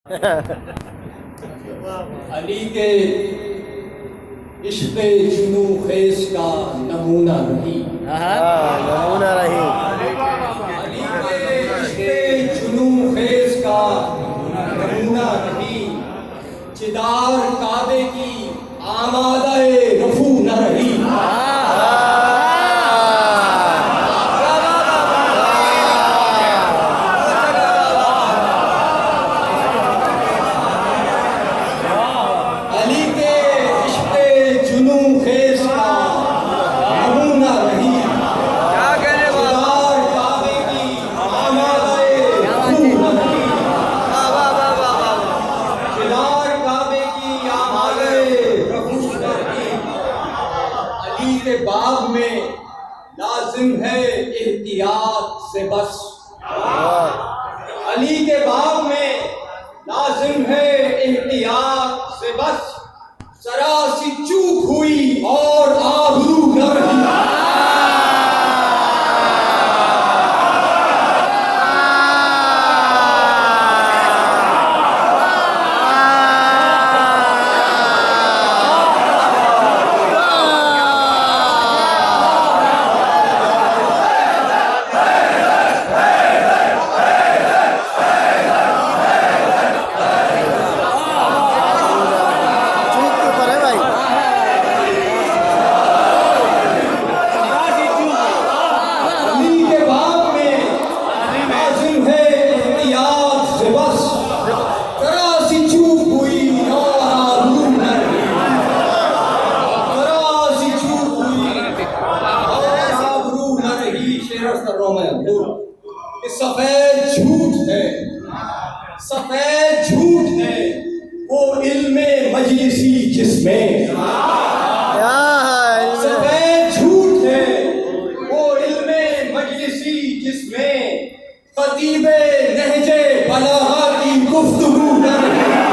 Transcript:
अली के इश्क़ जुनू खेस का नमूना नहीं। नमूना रही। अली के इश्क़ जुनू खेस का नमूना नहीं। चिदार काबे की आमादाए रफू न रही। अली के इश्क़ जुनू खेस का नमूना नहीं। चिदार काबे की आमादाए रफू न रही। चिदार काबे की आमादाए रफू न रही। अली के बाग में लाजिम है एहतियात से बस। अली के बाग में लाजिम है एहतियात से बस। जरा सी चूक हुई और आबरू न रही। चूक के ऊपर है भाई। अली के बाग में लाजिम है एहतियात से बस। जरा सी चूक हुई और आबरू न रही। जरा सी चूक हुई और आबरू न रही। शेर अर्ज़ कर रहा हूं मैं हुजूर कि सफेद झूठ है, सफेद झूठ है वो इल्मे मजलिसी जिसमें। सफेद झूठ है वो इल्मे मजलिसी जिसमें खतीबे नहजे बलागा की गुफ्तगू न रही।